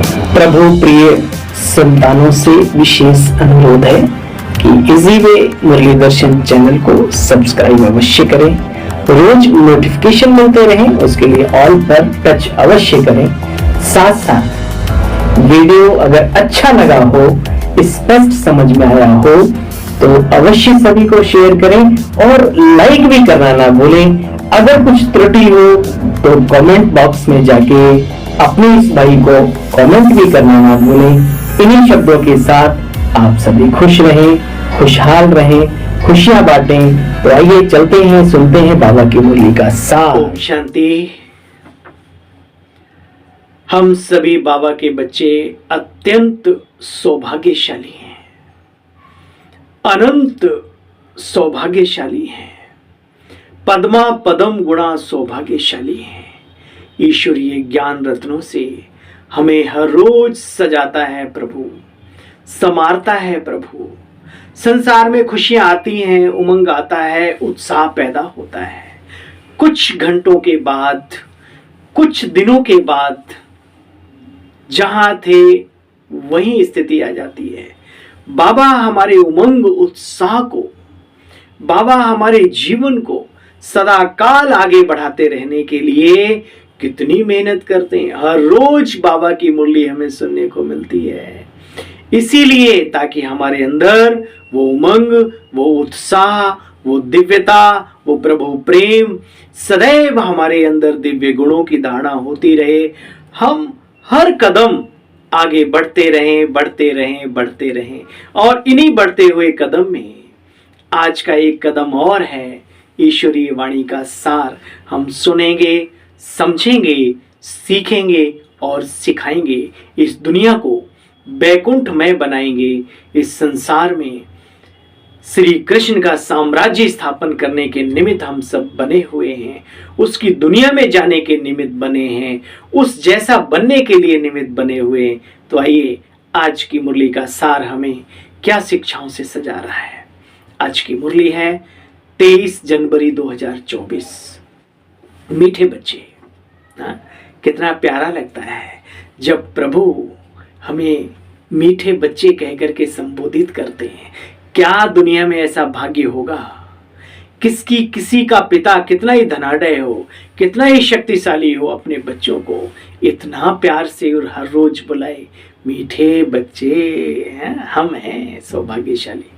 प्रभु प्रिय संतानों से विशेष अनुरोध है कि इजी वे मुरली दर्शन चैनल को सब्सक्राइब अवश्य करें, रोज नोटिफिकेशन मिलते रहे उसके लिए ऑल पर टच अवश्य करें। साथ साथ वीडियो अगर अच्छा लगा हो, स्पष्ट समझ में आया हो तो अवश्य सभी को शेयर करें और लाइक भी करना ना भूलें। अगर कुछ त्रुटि हो तो कमेंट बॉक्स में जाके अपने इस भाई को कमेंट भी करना ना भूलें। इन्हीं शब्दों के साथ आप सभी खुश रहें, खुशहाल रहें, खुशियां बांटें। तो आइए चलते हैं, सुनते हैं बाबा की मुरली का सार। ओम शांति। हम सभी बाबा के बच्चे अत्यंत सौभाग्यशाली हैं, अनंत सौभाग्यशाली हैं, पद्मा पदम गुणा सौभाग्यशाली हैं। ईश्वरीय ज्ञान रत्नों से हमें हर रोज सजाता है प्रभु, संवारता है प्रभु। संसार में खुशियां आती हैं, उमंग आता है, उत्साह पैदा होता है। कुछ घंटों के बाद, कुछ दिनों के बाद जहां थे वही स्थिति आ जाती है। बाबा हमारे उमंग उत्साह को, बाबा हमारे जीवन को सदा काल आगे बढ़ाते रहने के लिए कितनी मेहनत करते हैं। हर रोज बाबा की मुरली हमें सुनने को मिलती है, इसीलिए ताकि हमारे अंदर वो उमंग, वो उत्साह, वो दिव्यता, वो प्रभु प्रेम सदैव हमारे अंदर दिव्य गुणों की धारणा होती रहे। हम हर कदम आगे बढ़ते रहें, बढ़ते रहें, बढ़ते रहें। और इन्हीं बढ़ते हुए कदम में आज का एक कदम और है, ईश्वरीय वाणी का सार हम सुनेंगे, समझेंगे, सीखेंगे और सिखाएंगे। इस दुनिया को वैकुंठमय बनाएंगे। इस संसार में श्री कृष्ण का साम्राज्य स्थापन करने के निमित्त हम सब बने हुए हैं, उसकी दुनिया में जाने के निमित्त बने हैं, उस जैसा बनने के लिए निमित्त बने हुए हैं। तो आइए आज की मुरली का सार हमें क्या शिक्षाओं से सजा रहा है। आज की मुरली है 23 जनवरी 2024। मीठे बच्चे, कितना प्यारा लगता है जब प्रभु हमें मीठे बच्चे कहकर के संबोधित करते हैं। क्या दुनिया में ऐसा भाग्य होगा? किसी का पिता कितना ही धनाढ्य हो, कितना ही शक्तिशाली हो, अपने बच्चों को इतना प्यार से और हर रोज बुलाए, मीठे बच्चे हैं, हम हैं सौभाग्यशाली।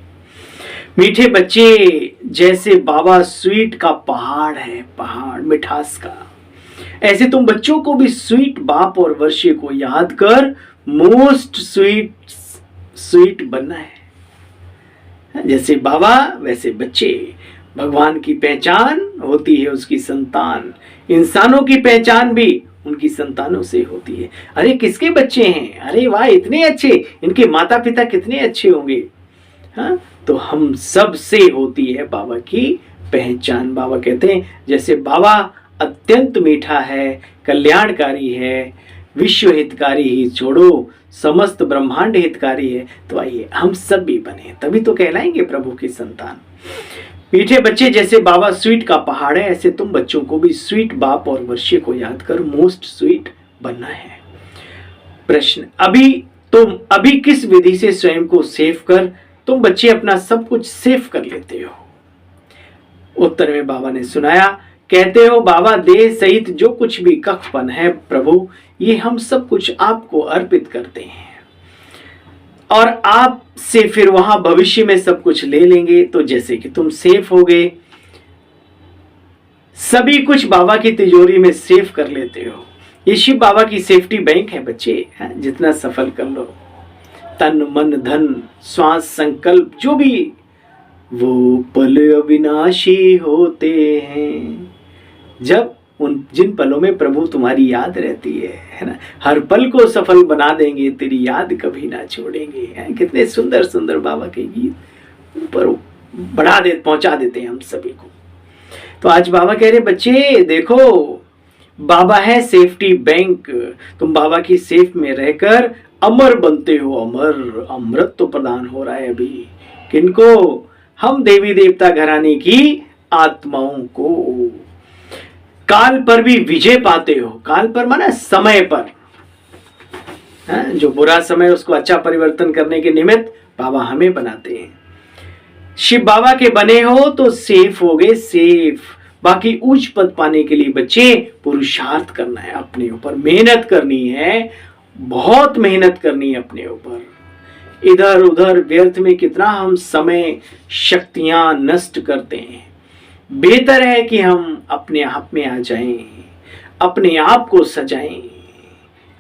मीठे बच्चे जैसे बाबा स्वीट का पहाड़ है, पहाड़ मिठास का, ऐसे तुम बच्चों को भी स्वीट बाप और वर्षे को याद कर मोस्ट स्वीट बनना है। जैसे बाबा वैसे बच्चे। भगवान की पहचान होती है उसकी संतान, इंसानों की पहचान भी उनकी संतानों से होती है। अरे किसके बच्चे हैं? अरे वाह, इतने अच्छे, इनके माता पिता कितने अच्छे होंगे। हाँ, तो हम सब से होती है बाबा की पहचान। बाबा कहते हैं जैसे बाबा अत्यंत मीठा है, कल्याणकारी है, विश्व हितकारी ही छोड़ो समस्त ब्रह्मांड हितकारी है। तो आइए हम सब भी बने, तभी तो कहलाएंगे प्रभु की संतान। मीठे बच्चे जैसे बाबा स्वीट का पहाड़ है, ऐसे तुम बच्चों को भी स्वीट बाप और वर्षे को याद कर मोस्ट स्वीट बनना है। प्रश्न, अभी किस विधि से स्वयं को सेव कर तुम बच्चे अपना सब कुछ सेव कर लेते हो? उत्तर में बाबा ने सुनाया, कहते हो बाबा देह सहित जो कुछ भी कखपन है प्रभु, ये हम सब कुछ आपको अर्पित करते हैं और आप से फिर वहां भविष्य में सब कुछ ले लेंगे। तो जैसे कि तुम सेफ हो गए, सभी कुछ बाबा की तिजोरी में सेव कर लेते हो। ये शिव बाबा की सेफ्टी बैंक है बच्चे, जितना सफल कर लो, तन मन धन श्वास संकल्प जो भी, वो पल अविनाशी होते हैं। जब जिन पलों में प्रभु तुम्हारी याद रहती है ना, हर पल को सफल बना देंगे, तेरी याद कभी ना छोड़ेंगे। कितने सुंदर सुंदर बाबा के गीत ऊपर पहुंचा देते हैं हम सभी को। तो आज बाबा कह रहे बच्चे देखो, बाबा है सेफ्टी बैंक, तुम बाबा की सेफ में रहकर अमर बनते हो। अमर अमृत तो प्रदान हो रहा है अभी किनको? हम देवी देवता घराने की आत्माओं को। काल पर भी विजय पाते हो। काल पर माना समय पर। जो बुरा समय उसको अच्छा परिवर्तन करने के निमित्त बाबा हमें बनाते हैं। शिव बाबा के बने हो तो सेफ हो गए, सेफ। बाकी उच्च पद पाने के लिए बच्चे पुरुषार्थ करना है, अपने ऊपर मेहनत करनी है, बहुत मेहनत करनी है अपने ऊपर। इधर उधर व्यर्थ में कितना हम समय शक्तियां नष्ट करते हैं। बेहतर है कि हम अपने आप में आ जाएं, अपने आप को सजाएं।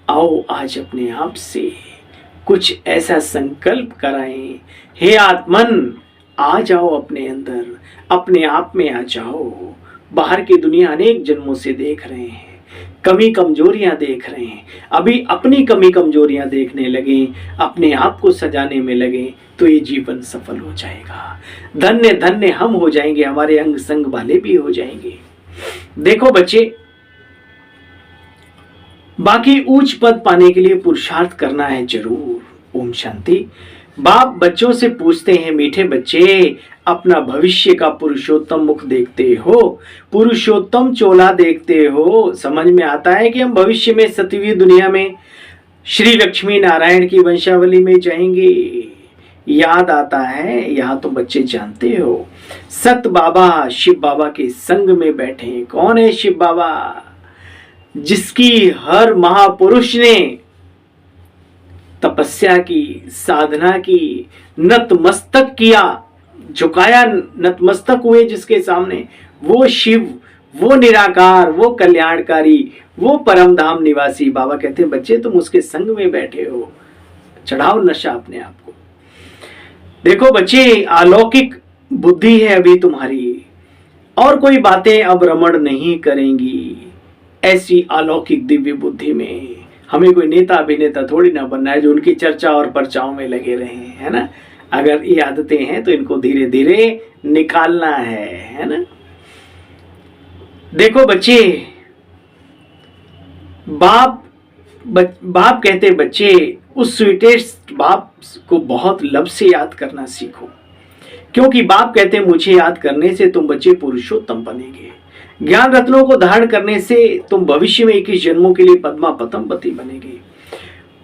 आओ आज अपने आप से कुछ ऐसा संकल्प कराएं, हे आत्मन आ जाओ अपने अंदर, अपने आप में आ जाओ। बाहर की दुनिया अनेक जन्मों से देख रहे हैं, कमी कमजोरियां देख रहे हैं। अभी अपनी कमी कमजोरियां देखने लगे, अपने आप को सजाने में लगे तो ये जीवन सफल हो जाएगा। धन्य धन्य हम हो जाएंगे, हमारे अंग संग वाले भी हो जाएंगे। देखो बच्चे, बाकी उच्च पद पाने के लिए पुरुषार्थ करना है जरूर। ओम शांति। बाप बच्चों से पूछते हैं, मीठे बच्चे अपना भविष्य का पुरुषोत्तम मुख देखते हो, पुरुषोत्तम चोला देखते हो, समझ में आता है कि हम भविष्य में सतयुगी दुनिया में श्री लक्ष्मी नारायण की वंशावली में जाएंगे? याद आता है? यहाँ तो बच्चे जानते हो, सत बाबा शिव बाबा के संग में बैठे हैं। कौन है शिव बाबा? जिसकी हर महापुरुष ने तपस्या की, साधना की, नतमस्तक किया, झुकाया, नतमस्तक हुए जिसके सामने, वो शिव, वो निराकार, वो कल्याणकारी, वो परम धाम निवासी। बाबा कहते हैं बच्चे तुम उसके संग में बैठे हो, चढ़ाओ नशा अपने आप को। देखो बच्चे, अलौकिक बुद्धि है अभी तुम्हारी, और कोई बातें अब रमण नहीं करेंगी। ऐसी अलौकिक दिव्य बुद्धि में हमें कोई नेता अभिनेता थोड़ी ना बनना है जो उनकी चर्चा और परचाओं में लगे रहे, है ना। अगर ये आदतें हैं तो इनको धीरे धीरे निकालना है ना। देखो बच्चे, बाप कहते बच्चे उस स्वीटेस्ट बाप को बहुत लब से याद करना सीखो, क्योंकि बाप कहते मुझे याद करने से तुम बच्चे पुरुषोत्तम बनेंगे। ज्ञान रत्नों को धारण करने से तुम भविष्य में 21 जन्मों के लिए पद्मा पतमपति बनेंगे।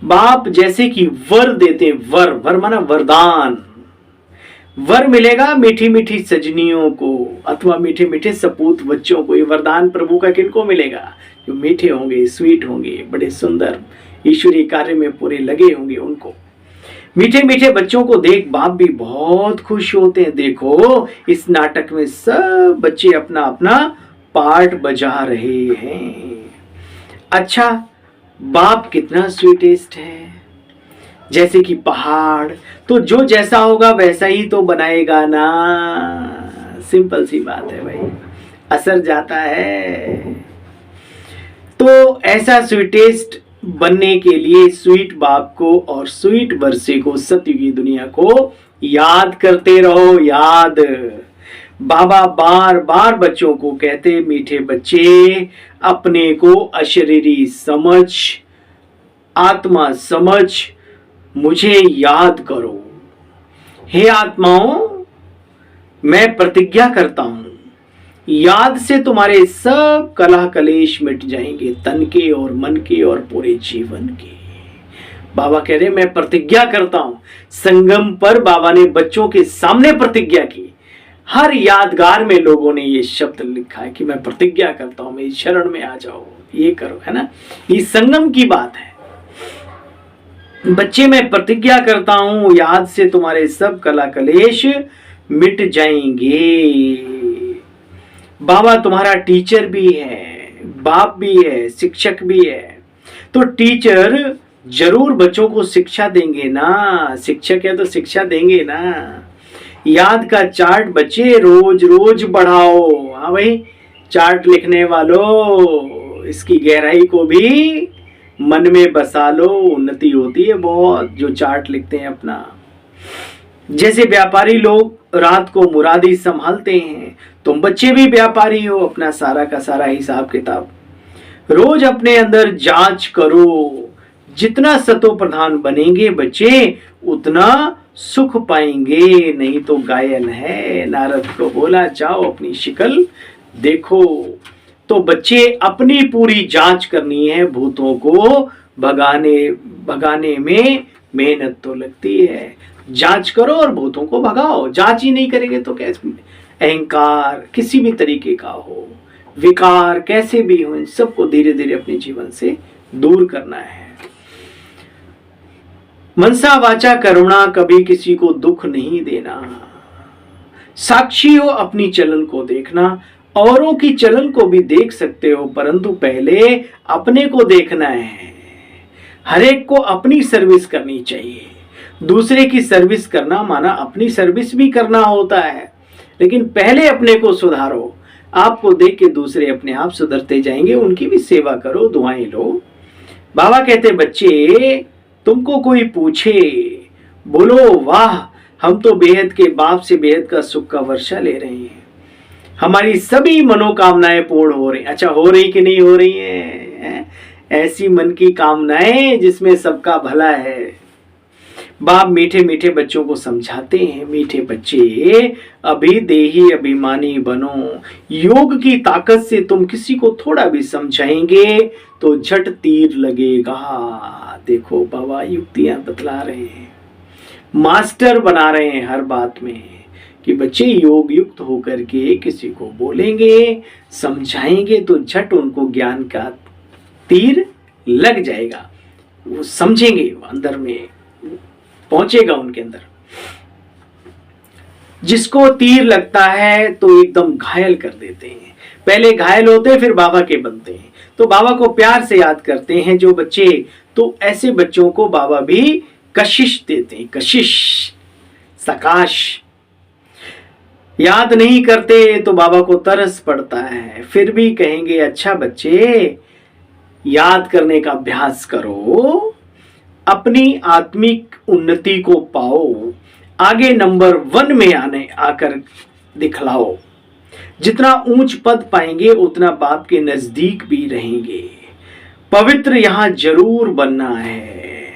बाप जैसे कि वर देते, वर माना वरदान, वर मिलेगा मीठी मीठी सजनियों को अथवा मीठे मीठे सपूत बच्चों को। ये वरदान प्रभु का किनको मिलेगा? जो मीठे होंगे, स्वीट होंगे, बड़े सुंदर ईश्वरीय कार्य में पूरे लगे होंगे उनको। मीठे मीठे बच्चों को देख बाप भी बहुत खुश होते हैं। देखो इस नाटक में सब बच्चे अपना अपना पार्ट बजा रहे हैं। अच्छा, बाप कितना स्वीटेस्ट है, जैसे कि पहाड़, तो जो जैसा होगा वैसा ही तो बनाएगा ना। सिंपल सी बात है भाई, असर जाता है। तो ऐसा स्वीटेस्ट बनने के लिए स्वीट बाप को और स्वीट वर्षे को, सतयुगी दुनिया को याद करते रहो। याद बाबा बार बार बच्चों को कहते, मीठे बच्चे अपने को अशरीरी समझ, आत्मा समझ मुझे याद करो। हे आत्माओं, मैं प्रतिज्ञा करता हूं, याद से तुम्हारे सब कलह कलेश मिट जाएंगे, तन के और मन के और पूरे जीवन के। बाबा कह रहे मैं प्रतिज्ञा करता हूं। संगम पर बाबा ने बच्चों के सामने प्रतिज्ञा की। हर यादगार में लोगों ने ये शब्द लिखा है कि मैं प्रतिज्ञा करता हूं, मेरी शरण में आ जाओ, ये करो, है ना। ये संगम की बात है। बच्चे मैं प्रतिज्ञा करता हूं, याद से तुम्हारे सब कला कलेश मिट जाएंगे। बाबा तुम्हारा टीचर भी है, बाप भी है, शिक्षक भी है। तो टीचर जरूर बच्चों को शिक्षा देंगे ना, शिक्षक है तो शिक्षा देंगे ना। याद का चार्ट बच्चे रोज रोज बढ़ाओ। हाँ भाई, चार्ट लिखने वालों, इसकी गहराई को भी मन में बसा लो। उन्नति होती है बहुत जो चार्ट लिखते हैं अपना। जैसे व्यापारी लोग रात को मुरादी संभालते हैं, तुम बच्चे भी व्यापारी हो। अपना सारा का सारा हिसाब किताब रोज अपने अंदर जांच करो। जितना सतो प्रधान बनेंगे बच्चे, उतना सुख पाएंगे, नहीं तो घायल है। नारद को बोला जाओ अपनी शिकल देखो। तो बच्चे अपनी पूरी जांच करनी है, भूतों को भगाने में मेहनत तो लगती है। जांच करो और भूतों को भगाओ। जांच ही नहीं करेंगे तो कैसे? अहंकार किसी भी तरीके का हो, विकार कैसे भी हो, इन सबको धीरे धीरे अपने जीवन से दूर करना है। मनसा वाचा करुणा, कभी किसी को दुख नहीं देना। साक्षी हो अपनी चलन को देखना। औरों की चलन को भी देख सकते हो, परंतु पहले अपने को देखना है। हर एक को अपनी सर्विस करनी चाहिए। दूसरे की सर्विस करना माना अपनी सर्विस भी करना होता है, लेकिन पहले अपने को सुधारो। आपको देख के दूसरे अपने आप सुधरते जाएंगे। उनकी भी सेवा करो, दुआएं लो। बाबा कहते बच्चे, तुमको कोई पूछे, बोलो वाह, हम तो बेहद के बाप से बेहद का सुख का वर्षा ले रहे हैं। हमारी सभी मनोकामनाएं पूर्ण हो रही। अच्छा, हो रही कि नहीं हो रही है? ऐसी मन की कामनाएं जिसमें सबका भला है। बाप मीठे मीठे बच्चों को समझाते हैं, मीठे बच्चे अभी देही अभिमानी बनो। योग की ताकत से तुम किसी को थोड़ा भी समझाएंगे तो झट तीर लगेगा। देखो बाबा युक्तियां बतला रहे हैं, मास्टर बना रहे हैं हर बात में कि बच्चे योग युक्त होकर के किसी को बोलेंगे, समझाएंगे तो झट उनको ज्ञान का तीर लग जाएगा। वो समझेंगे, अंदर में पहुंचेगा उनके अंदर। जिसको तीर लगता है तो एकदम घायल कर देते हैं। पहले घायल होते हैं, फिर बाबा के बनते हैं। तो बाबा को प्यार से याद करते हैं जो बच्चे, तो ऐसे बच्चों को बाबा भी कशिश देते हैं। कशिश, सकाश। याद नहीं करते तो बाबा को तरस पड़ता है, फिर भी कहेंगे अच्छा बच्चे याद करने का अभ्यास करो, अपनी आत्मिक उन्नति को पाओ, आगे नंबर 1 में आकर दिखलाओ। जितना ऊंच पद पाएंगे उतना बाप के नजदीक भी रहेंगे। पवित्र यहां जरूर बनना है,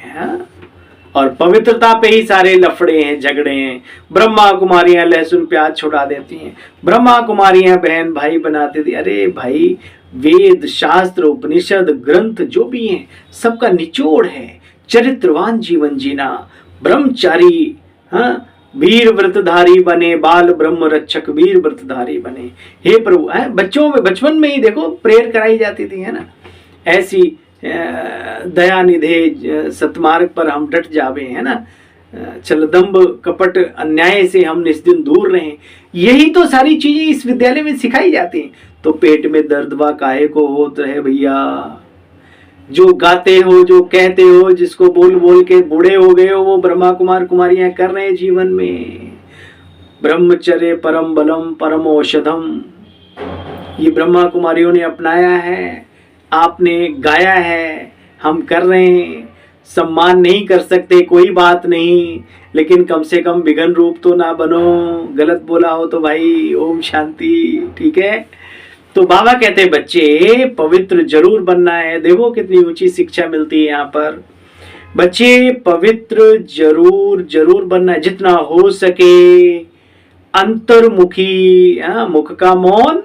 हा? और पवित्रता पे ही सारे लफड़े हैं, झगड़े हैं। ब्रह्मा कुमारियां लहसुन प्याज छुड़ा देती हैं, ब्रह्मा कुमारियां बहन भाई बनाते थे। अरे भाई, वेद शास्त्र उपनिषद ग्रंथ जो भी हैं सबका निचोड़ है चरित्रवान जीवन जीना। ब्रह्मचारी वीर व्रतधारी बने, बाल ब्रह्म रक्षक वीर व्रतधारी बने। हे प्रभु, बच्चों में बचपन में ही देखो प्रेयर कराई जाती थी, है ना। ऐसी दया निधे सतमार्ग पर हम डट जावे, है ना। छलदंब कपट अन्याय से हम निस्दिन दूर रहें। यही तो सारी चीजें इस विद्यालय में सिखाई जाती हैं। तो पेट में दर्द वा काहे को होत रहे भैया। जो गाते हो, जो कहते हो, जिसको बोल बोल के बूढ़े हो गए हो, वो ब्रह्मा कुमार कुमारियां कर रहे हैं जीवन में। ब्रह्मचर्य परम बलम परम औषधम, ये ब्रह्मा कुमारियों ने अपनाया है, आपने गाया है, हम कर रहे हैं। सम्मान नहीं कर सकते, कोई बात नहीं, लेकिन कम से कम विघन रूप तो ना बनो। गलत बोला हो तो भाई ओम शांति, ठीक है। तो बाबा कहते हैं बच्चे पवित्र जरूर बनना है। देखो कितनी ऊंची शिक्षा मिलती है यहाँ पर। बच्चे पवित्र जरूर जरूर बनना है, जितना हो सके अंतर्मुखी। मुख का मौन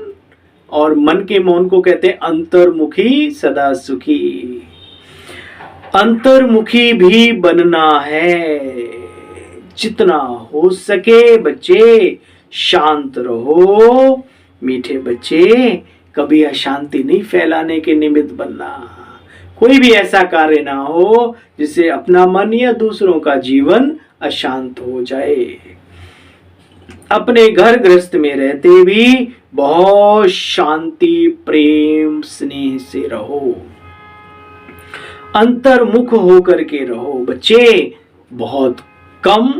और मन के मौन को कहते हैं अंतर्मुखी सदा सुखी। अंतर्मुखी भी बनना है। जितना हो सके बच्चे शांत रहो। मीठे बच्चे, कभी अशांति नहीं फैलाने के निमित्त बनना। कोई भी ऐसा कार्य ना हो जिससे अपना मन या दूसरों का जीवन अशांत हो जाए। अपने घर गृहस्थ में रहते भी बहुत शांति प्रेम स्नेह से रहो। अंतर्मुख होकर के रहो बच्चे। बहुत कम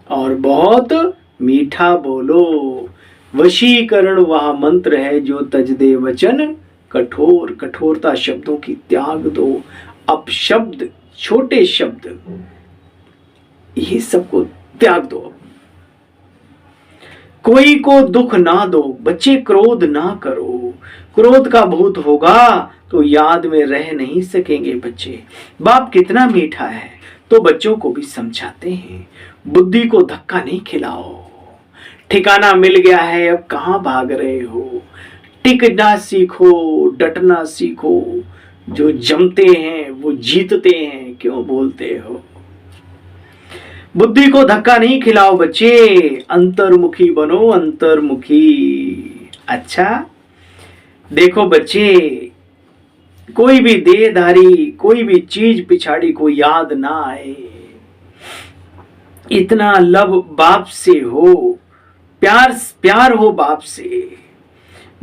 और बहुत मीठा बोलो। वशीकरण वह मंत्र है जो तज दे वचन कठोर। कठोरता शब्दों की त्याग दो। अपशब्द, छोटे शब्द, ये सबको त्याग दो। कोई को दुख ना दो बच्चे। क्रोध ना करो। क्रोध का भूत होगा तो याद में रह नहीं सकेंगे बच्चे। बाप कितना मीठा है तो बच्चों को भी समझाते हैं। बुद्धि को धक्का नहीं खिलाओ। ठिकाना मिल गया है, अब कहां भाग रहे हो। टिकना सीखो, डटना सीखो। जो जमते हैं वो जीतते हैं, क्यों बोलते हो? बुद्धि को धक्का नहीं खिलाओ बच्चे, अंतर्मुखी बनो, अंतर्मुखी। अच्छा देखो बच्चे, कोई भी देहधारी, कोई भी चीज पिछाड़ी को याद ना आए, इतना लब बाप से हो, प्यार हो बाप से।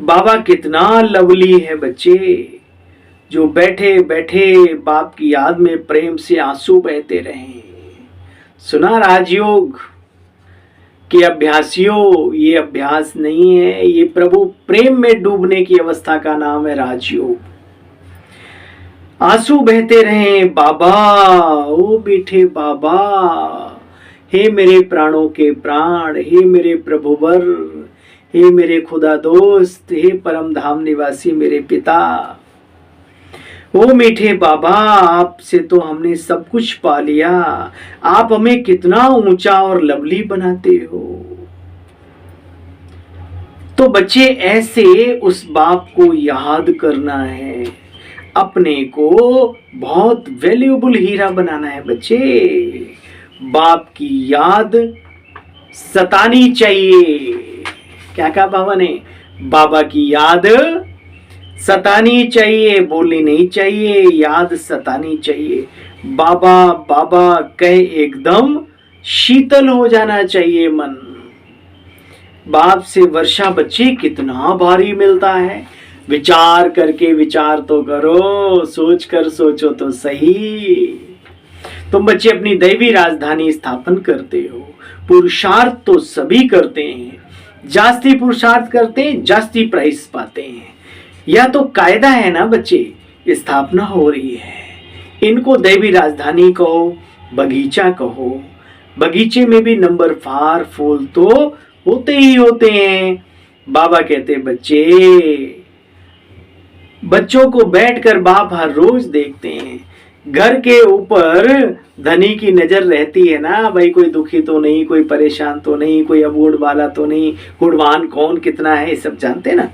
बाबा कितना लवली है बच्चे, जो बैठे बैठे बाप की याद में प्रेम से आंसू बहते रहे। सुना राजयोग के अभ्यासियों, ये अभ्यास नहीं है, ये प्रभु प्रेम में डूबने की अवस्था का नाम है राजयोग। आंसू बहते रहे बाबा, ओ मीठे बाबा, हे मेरे प्राणों के प्राण, हे मेरे प्रभुवर, हे मेरे खुदा दोस्त, हे परम धाम निवासी मेरे पिता। ओ मीठे बाबा, आपसे तो हमने सब कुछ पा लिया, आप हमें कितना ऊंचा और लवली बनाते हो। तो बच्चे ऐसे उस बाप को याद करना है, अपने को बहुत वैल्यूएबल हीरा बनाना है बच्चे। बाप की याद सतानी चाहिए। क्या कहा बाबा ने? बाबा की याद सतानी चाहिए, बोलनी नहीं चाहिए, याद सतानी चाहिए। बाबा बाबा कहे एकदम शीतल हो जाना चाहिए मन। बाप से वर्षा बच्चे कितना भारी मिलता है, विचार करके विचार तो करो, सोच कर सोचो तो सही। तुम बच्चे अपनी दैवी राजधानी स्थापन करते हो, पुरुषार्थ तो सभी करते हैं, जास्ती पुरुषार्थ करते हैं, जास्ती प्राइस पाते हैं। यह तो कायदा है ना बच्चे, स्थापना हो रही है। इनको दैवी राजधानी कहो, बगीचा कहो। बगीचे में भी नंबर फार फूल तो होते ही होते हैं। बाबा कहते बच्चे, बच्चों को बैठकर बाप हर रोज देखते हैं। घर के ऊपर धनी की नजर रहती है ना, भाई कोई दुखी तो नहीं, कोई परेशान तो नहीं, कोई अबूढ़ वाला तो नहीं, गुणवान कौन कितना है, ये सब जानते ना।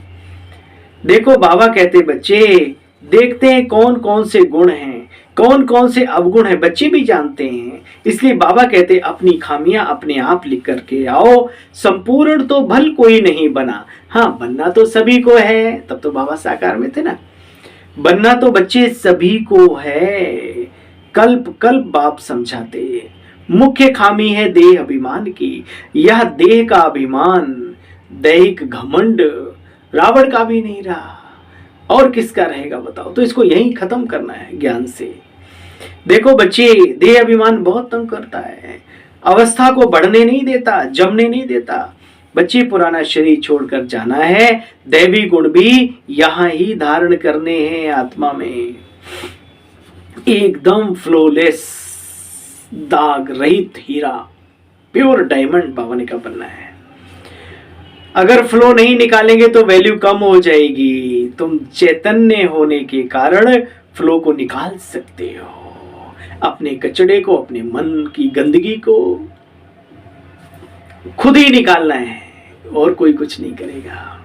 देखो बाबा कहते बच्चे, देखते हैं कौन कौन से गुण हैं, कौन कौन से अवगुण हैं, बच्चे भी जानते हैं। इसलिए बाबा कहते अपनी खामियां अपने आप लिख करके आओ। संपूर्ण तो भल कोई नहीं बना, हाँ बनना तो सभी को है। तब तो बाबा साकार में थे ना। बनना तो बच्चे सभी को है, कल्प कल्प बाप समझाते। मुख्य खामी है देह अभिमान की। यह देह का अभिमान, दैहिक घमंड रावण का भी नहीं रहा, और किसका रहेगा बताओ? तो इसको यहीं खत्म करना है ज्ञान से। देखो बच्चे, देह अभिमान बहुत तंग करता है, अवस्था को बढ़ने नहीं देता, जमने नहीं देता। बच्चे पुराना शरीर छोड़कर जाना है, दैवी गुण भी यहां ही धारण करने हैं आत्मा में। एकदम फ्लोलेस, दाग रहित हीरा, प्योर डायमंड बाबा का बनना है। अगर फ्लो नहीं निकालेंगे तो वैल्यू कम हो जाएगी। तुम चैतन्य होने के कारण फ्लो को निकाल सकते हो, अपने कचड़े को, अपने मन की गंदगी को खुद ही निकालना है, और कोई कुछ नहीं करेगा।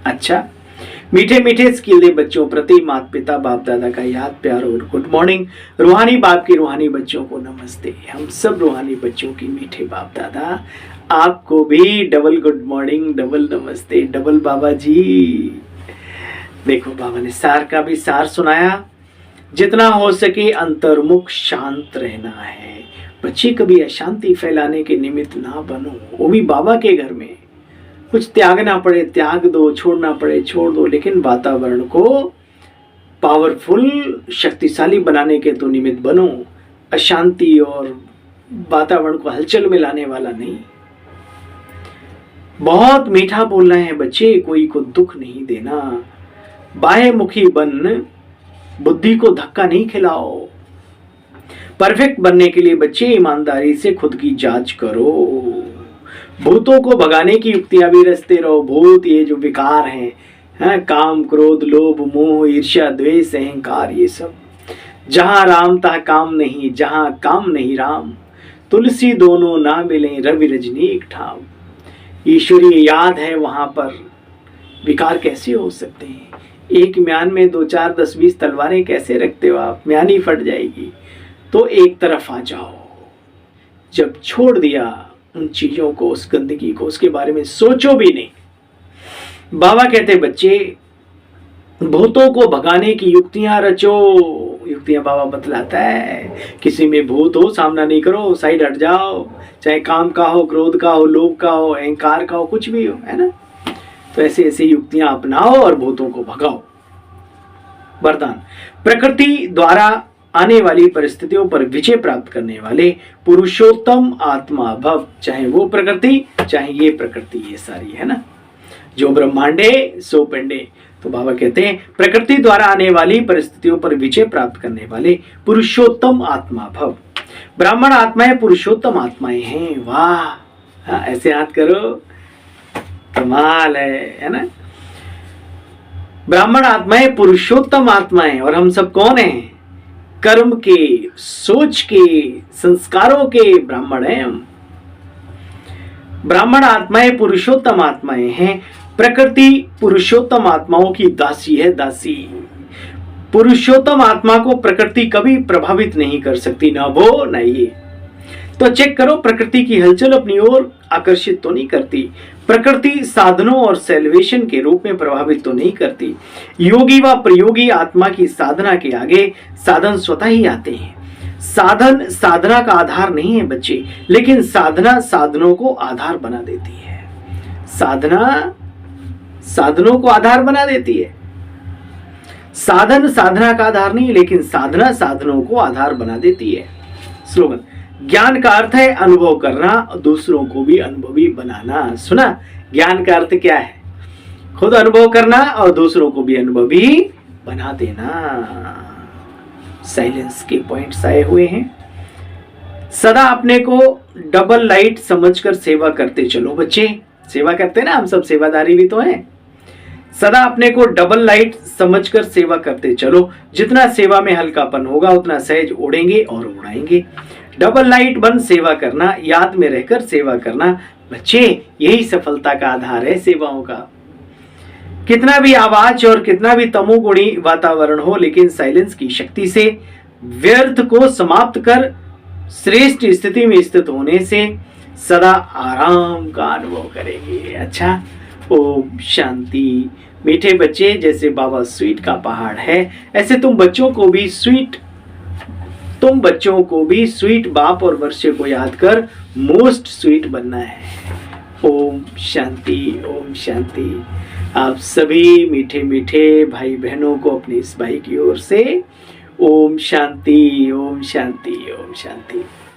अच्छा, मीठे मीठे स्किले बच्चों प्रति माता पिता बाप दादा का याद प्यार और गुड मॉर्निंग। रूहानी बाप की रूहानी बच्चों को नमस्ते। हम सब रूहानी बच्चों की मीठे बाप दादा, आपको भी डबल गुड मॉर्निंग, डबल नमस्ते, डबल बाबा जी। देखो बाबा ने सार का भी सार सुनाया। जितना हो सके अंतर्मुख शांत रहना है। बच्चे कभी अशांति फैलाने के निमित्त ना बनो, वो भी बाबा के घर में। कुछ त्यागना पड़े त्याग दो, छोड़ना पड़े छोड़ दो, लेकिन वातावरण को पावरफुल शक्तिशाली बनाने के तो निमित्त बनो, अशांति और वातावरण को हलचल में लाने वाला नहीं। बहुत मीठा बोलना है बच्चे, कोई को दुख नहीं देना। बाह्य मुखी बन, बुद्धि को धक्का नहीं खिलाओ। परफेक्ट बनने के लिए बच्चे ईमानदारी से खुद की जांच करो। भूतों को भगाने की युक्तियां भी रचते रहो। भूत ये जो विकार हैं, काम क्रोध लोभ मोह ईर्ष्या द्वेष अहंकार, ये सब। जहां राम तहाँ काम नहीं, जहां काम नहीं राम। तुलसी दोनों ना मिले, रवि रजनी एक ठाम। ईश्वरीय याद है वहां पर, विकार कैसे हो सकते हैं? एक म्यान में 2 4 10 20 तलवारें कैसे रखते हो आप? म्यान ही फट जाएगी। तो एक तरफ आ जाओ। जब छोड़ दिया उन चीजों को, उस गंदगी को, उसके बारे में सोचो भी नहीं। बाबा कहते बच्चे भूतों को भगाने की युक्तियां रचो। युक्तियां बाबा बतलाता है। किसी में भूत हो सामना नहीं करो, साइड हट जाओ। चाहे काम का हो, क्रोध का हो, लोभ का हो, अहंकार का हो, कुछ भी हो, है ना। तो ऐसे ऐसे युक्तियां अपनाओ और भूतों को भगाओ। वरदान, प्रकृति द्वारा आने वाली परिस्थितियों पर विजय प्राप्त करने वाले पुरुषोत्तम आत्मा भव। चाहे वो प्रकृति, चाहे ये प्रकृति, ये सारी, है ना। जो ब्रह्मांडे सो पिंडे। तो बाबा कहते हैं प्रकृति द्वारा आने वाली परिस्थितियों पर विजय प्राप्त करने वाले पुरुषोत्तम आत्मा भव। ब्राह्मण आत्माएं पुरुषोत्तम आत्माएं हैं। वाह, हाँ, ऐसे हाथ करो, कमाल है ना। ब्राह्मण आत्माएं पुरुषोत्तम आत्माएं, और हम सब कौन हैं? कर्म के, सोच के, संस्कारों के ब्राह्मण हैं हम। ब्राह्मण आत्माएं पुरुषोत्तम आत्माएं हैं। प्रकृति पुरुषोत्तम आत्माओं की दासी है, दासी। पुरुषोत्तम आत्मा को प्रकृति कभी प्रभावित नहीं कर सकती, ना वो ना ये। तो चेक करो, प्रकृति की हलचल अपनी ओर आकर्षित तो नहीं करती। प्रकृति साधनों और सेल्वेशन के रूप में प्रभावित तो नहीं करती। योगी व प्रयोगी आत्मा की साधना के आगे साधन स्वतः ही आते हैं। साधन साधना का आधार नहीं है बच्चे, लेकिन साधना साधनों को आधार बना देती है। साधना साधनों को आधार बना देती है। साधन साधना का आधार नहीं, लेकिन साधना साधनों को आधार बना देती है। स्लोगन, ज्ञान का अर्थ है अनुभव करना, दूसरों को भी अनुभवी बनाना। सुना, ज्ञान का अर्थ क्या है? खुद अनुभव करना और दूसरों को भी अनुभवी बना देना। साइलेंस के पॉइंट्स आए हुए हैं। सदा अपने को डबल लाइट समझकर सेवा करते चलो बच्चे। सेवा करते ना, हम सब सेवादारी भी तो हैं। सदा अपने को डबल लाइट समझकर सेवा करते चलो। जितना सेवा में हल्कापन होगा उतना सहज उड़ेंगे और उड़ाएंगे। डबल लाइट बन सेवा करना, याद में रहकर सेवा करना बच्चे, यही सफलता का आधार है सेवाओं का। कितना भी आवाज और कितना भी तमोगुणी वातावरण हो, लेकिन साइलेंस की शक्ति से व्यर्थ को समाप्त कर श्रेष्ठ स्थिति में स्थित होने से सदा आराम का अनुभव करेंगे। अच्छा, ओम शांति। मीठे बच्चे, जैसे बाबा स्वीट का पहाड़ है, ऐसे तुम बच्चों को भी स्वीट बाप और वर्षे को याद कर मोस्ट स्वीट बनना है। ओम शांति, ओम शांति। आप सभी मीठे मीठे भाई बहनों को अपनी इस भाई की ओर से ओम शांति, ओम शांति, ओम शांति।